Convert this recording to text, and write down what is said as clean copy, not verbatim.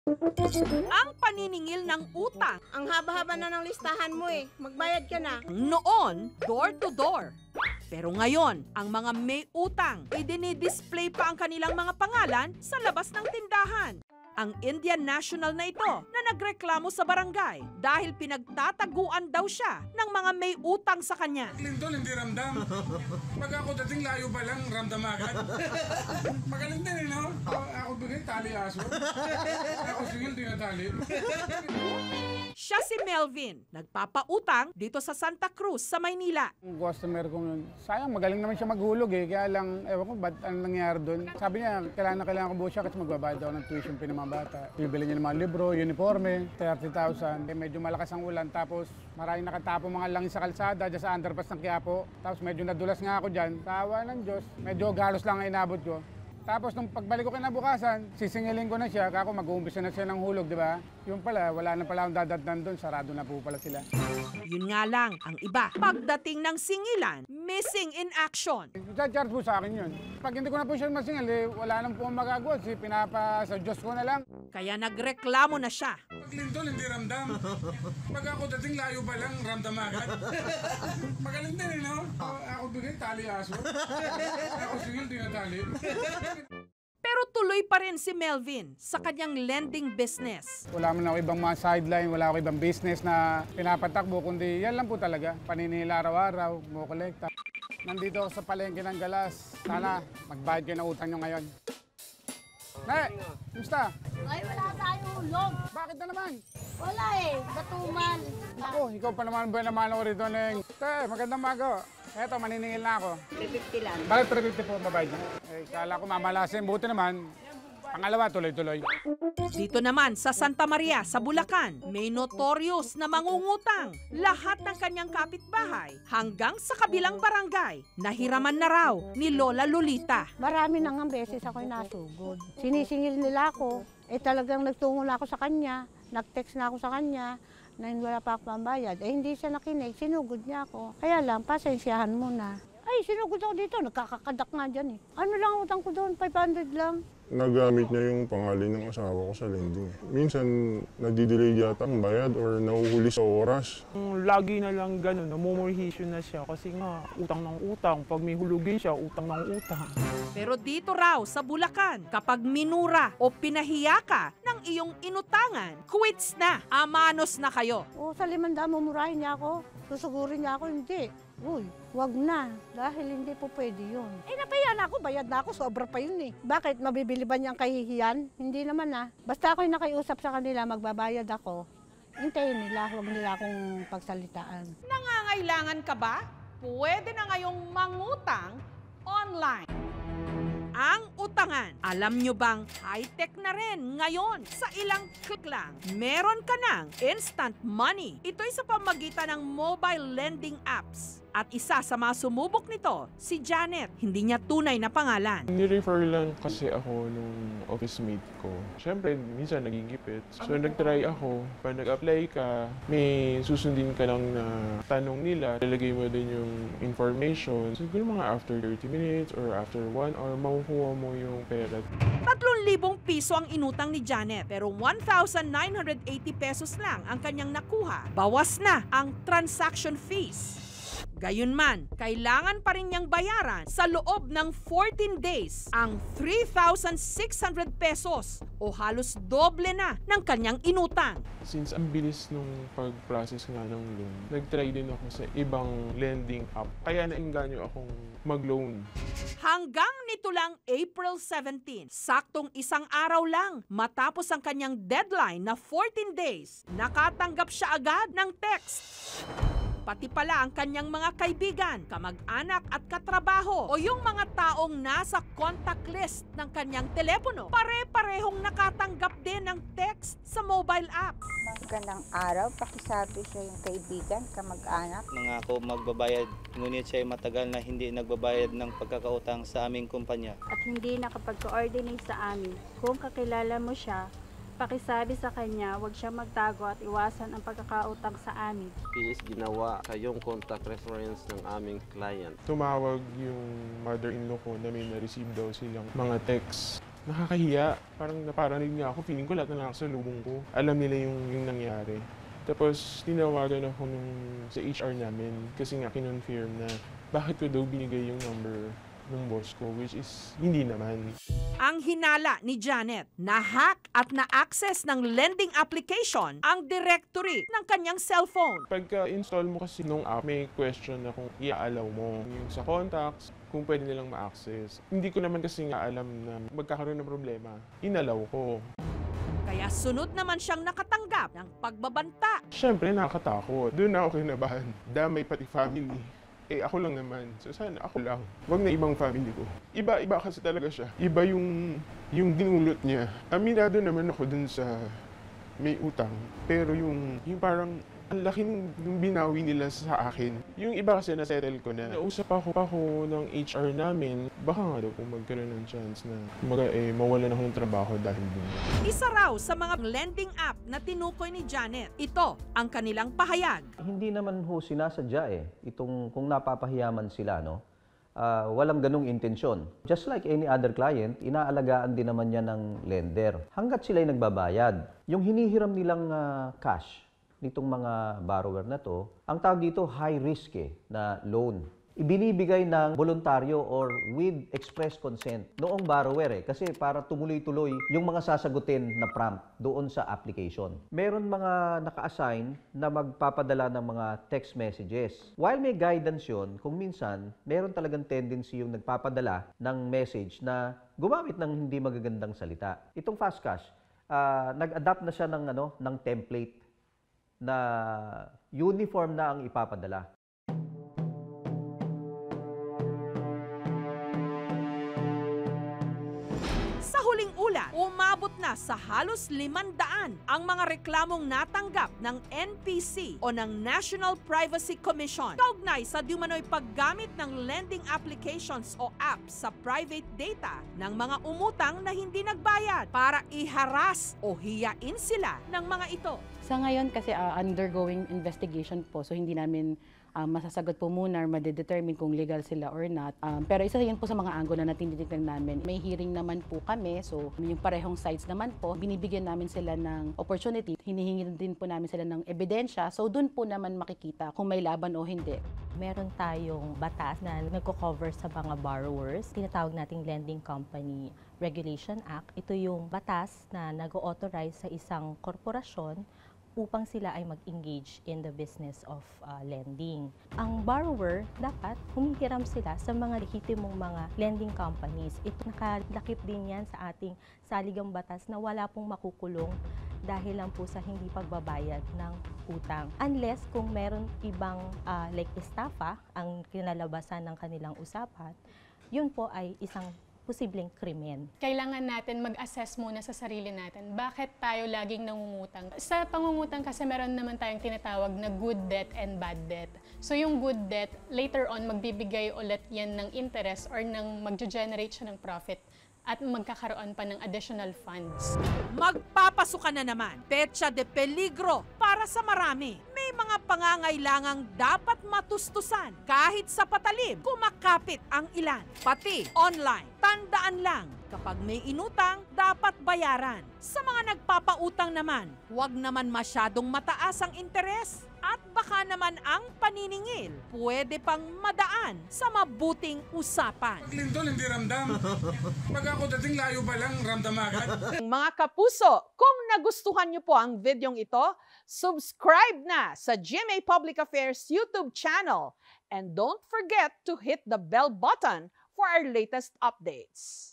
Ang paniningil ng utang. Ang haba-haba na ng listahan mo eh. Magbayad ka na. Noon, door to door. Pero ngayon, ang mga may utang ay dinidisplay pa ang kanilang mga pangalan sa labas ng tindahan. Ang Indian national na ito na nagreklamo sa barangay dahil pinagtataguan daw siya ng mga may utang sa kanya. Lindol, hindi ramdam. Pag ako dating layo pa lang, ramdam agad. Magaling din eh, no? Ako bigay tali aso. Ako singil, di na tali. Siya si Melvin, nagpapautang dito sa Santa Cruz sa Maynila. Ang customer ko yun, sayang magaling naman siya maghulog eh. Kaya lang, ewan ko, ba't ang nangyari doon? Sabi niya, kailangan ko buo siya kasi magbabayad daw ng tuition fee ng mga bata. Bibili niya ng mga libro, uniforme, 30,000. Eh, medyo malakas ang ulan, tapos maraming nakatapo mga langis sa kalsada, dyan sa underpass ng Quiapo. Tapos medyo nadulas nga ako dyan. Tawa ng Diyos, medyo galos lang ang inabot ko. Tapos nung pagbalik ko kinabukasan, sisingilin ko na siya, kako mag-uumpisa na siya ng hulog, di ba? Yung pala, wala na pala akong dadatnan doon, sarado na po pala sila. Yun nga lang, ang iba, pagdating ng singilan, missing in action. Charge po sa akin yun. Pag hindi ko na po siya masingil, eh, wala nang po magagawa. Pinapa sa Diyos ko na lang. Kaya nagreklamo na siya. Pag lindol, hindi ramdam. Pag ako dating layo pa lang, ramdam agad. Magaling din eh, no? Ako bigay tali aso. Ako singil, di na tali. Pero tuloy pa rin si Melvin sa kanyang lending business. Wala man ako ibang mga sideline, wala ako ibang business na pinapatakbo, kundi yan lang po talaga. Paninila araw-araw, kukolekta. Nandito ako sa palengke ng Galas. Sana magbayad kayo ng utang nyo ngayon. Ne, kumusta? Ay, wala tayong hulog. Bakit na naman? Wala eh. Batuman. Ako, ikaw pa naman ba naman ako rito, Neng? Te, magandang mago. Eto, maniningil na ako. 350 lang. Bakit 350 po mabayad niya? Eh, kala ko mamalasin. Buti naman. Pangalawa, tuloy-tuloy. Dito naman sa Santa Maria, sa Bulacan, may notorious na mangungutang. Lahat ng kanyang kapitbahay hanggang sa kabilang barangay, nahiraman na raw ni Lola Lolita. Marami nang ang beses ako'y nasugod. Sinisingil nila ako. Eh talagang nagtungo na ako sa kanya. Nag-text na ako sa kanya na wala pa ako pambayad. Eh hindi siya nakinig, sinugod niya ako. Kaya lang, pasensyahan mo na. Ay, sinugod ako dito, nagkakakadak nga dyan eh. Ano lang utang ko doon, 500 lang. Nagamit niya yung pangalan ng asawa ko sa lending. Minsan, nadidelay yata ang bayad or nahuhuli sa oras. Lagi na lang gano'n, namumurhisyo na siya kasi nga utang ng utang. Pag may hulugin siya, utang ng utang. Pero dito raw sa Bulacan, kapag minura o pinahiya ka ng iyong inutangan, quits na, amanos na kayo. O sa 500 mumurahin niya ako, susugurin niya ako, hindi. Uy, wag na, dahil hindi po pwede yun. Eh napahiya na ako, bayad na ako, sobra pa yun eh. Bakit, mabibili ba niyang kahihiyan? Hindi naman na. Basta ako'y nakiusap sa kanila, magbabayad ako. Hintayin nila, huwag nila akong pagsalitaan. Nangangailangan ka ba? Pwede na ngayong mangutang online. Ang utangan, alam nyo bang high-tech na rin ngayon? Sa ilang click lang, meron ka ng instant money. Ito'y sa pamagitan ng mobile lending apps. At isa sa mga sumubok nito, si Janet. Hindi niya tunay na pangalan. Ni-refer lang kasi ako nung office mate ko. Siyempre, minsan nagigipit. So nag-try ako. Pag nag-apply ka, may susundin ka lang na tanong nila. Lalagay mo din yung information. Siguro mga after 30 minutes or after 1 hour, makukuha mo yung pera. 3,000 piso ang inutang ni Janet, pero 1,980 pesos lang ang kanyang nakuha. Bawas na ang transaction fees. Gayunman, kailangan pa rin niyang bayaran sa loob ng 14 days ang 3,600 pesos o halos doble na ng kanyang inutang. Since ang bilis nung pag-process nga ng loan, nag-try din ako sa ibang lending app. Kaya nainganyo akong mag-loan. Hanggang nito lang April 17, saktong isang araw lang matapos ang kanyang deadline na 14 days, nakatanggap siya agad ng text. Pati pala ang kanyang mga kaibigan, kamag-anak at katrabaho o yung mga taong nasa contact list ng kanyang telepono, pare-parehong nakatanggap din ng text sa mobile app. Magandang araw, pakisabi siya yung kaibigan, kamag-anak. Nangako magbabayad, ngunit siya ay matagal na hindi nagbabayad ng pagkakautang sa aming kumpanya. At hindi nakapag-coordinate sa amin. Kung kakilala mo siya, pakisabi sa kanya, huwag siya magtago at iwasan ang pagkakautang sa amin. Is ginawa sa yung contact reference ng aming client. Tumawag yung mother-in-law ko na may na-receive daw silang mga text. nakakahiya. Parang naparanig nga ako, feeling ko lahat na nakasalubong ko. Alam nila yung nangyari. Tapos tinawagan ako sa HR namin kasi nga kinonfirm na bakit ko daw binigay yung number ng boss ko, which is hindi naman. Ang hinala ni Janet, na-hack at na-access ng lending application ang directory ng kanyang cellphone. Pagka-install mo kasi nung app, may question na kung i-allow mo yung sa contacts, kung pwede nilang ma-access. Hindi ko naman kasi nga alam na magkakaroon ng problema. Inalaw ko. Kaya sunod naman siyang nakatanggap ng pagbabanta. Siyempre, nakakatakot. Doon na ako kinabahan. Damay pati family. Ako lang naman. So sana ako lang. Wag na ibang family ko. Iba kasi talaga siya. Iba yung dinulot niya. Aminado naman ako dun sa may utang. Pero yung parang ang laki ng binawi nila sa akin. Yung iba kasi na-settle ko na. Nausap ako ng HR namin. Baka nga daw kung magkaroon ng chance na mawalan ako ng trabaho dahil dun. Isa raw sa mga lending app na tinukoy ni Janet. Ito ang kanilang pahayag. Hindi naman ho sinasadya itong kung napapahiyaman sila, no? Walang ganung intensyon. Just like any other client, inaalagaan din naman niya ng lender. Hanggat sila'y nagbabayad. Yung hinihiram nilang cash nitong mga borrower na to, ang tawag dito high risk na loan. Ibinibigay ng voluntaryo or with express consent noong borrower kasi para tumuloy-tuloy yung mga sasagutin na prompt doon sa application. Meron mga naka-assign na magpapadala ng mga text messages. While may guidance yun, kung minsan, meron talagang tendency yung nagpapadala ng message na gumamit ng hindi magagandang salita. Itong Fast Cash, nag-adapt na siya ng template na uniform na ang ipapadala. Sa huling ulat, umabot na sa halos 500 ang mga reklamong natanggap ng NPC o ng National Privacy Commission kaugnay sa diumano'y paggamit ng lending applications o apps sa private data ng mga umutang na hindi nagbayad para iharas o hiyain sila ng mga ito. Sa ngayon kasi undergoing investigation po, so hindi namin masasagot po muna or madedetermine kung legal sila or not. Pero isa yun po sa mga angulo na tinitignan namin. May hearing naman po kami, so yung parehong sides naman po, binibigyan namin sila ng opportunity. Hinihingi din po namin sila ng ebidensya, so dun po naman makikita kung may laban o hindi. Meron tayong batas na nagko-cover sa mga borrowers. Tinatawag nating Lending Company Regulation Act. Ito yung batas na nag-authorize sa isang korporasyon upang sila ay mag-engage in the business of lending. Ang borrower, dapat humihiram sila sa mga lehitimong mga lending companies. Ito nakalakip din yan sa ating saligang batas na wala pong makukulong dahil lang po sa hindi pagbabayad ng utang. Unless kung meron ibang like estafa ang kinalabasan ng kanilang usapan, yun po ay isang posibleng krimen. Kailangan natin mag-assess muna sa sarili natin. Bakit tayo laging nangungutang? Sa pangungutang kasi meron naman tayong tinatawag na good debt and bad debt. So yung good debt, later on magbibigay ulit yan ng interest or mag-generate siya ng profit at magkakaroon pa ng additional funds. Magpapasukan na naman, petsa de peligro para sa marami. May mga pangangailangang dapat matustusan kahit sa patalim, kumakapit ang ilan. Pati online, tandaan lang, kapag may inutang, dapat bayaran. Sa mga nagpapautang naman, huwag naman masyadong mataas ang interes. At baka naman ang paniningil pwede pang madaan sa mabuting usapan. Pag lindol, hindi ramdam. Pag ako dating layo pa lang, ramdam agad. Mga kapuso, kung nagustuhan niyo po ang videong ito, subscribe na sa GMA Public Affairs YouTube channel. And don't forget to hit the bell button for our latest updates.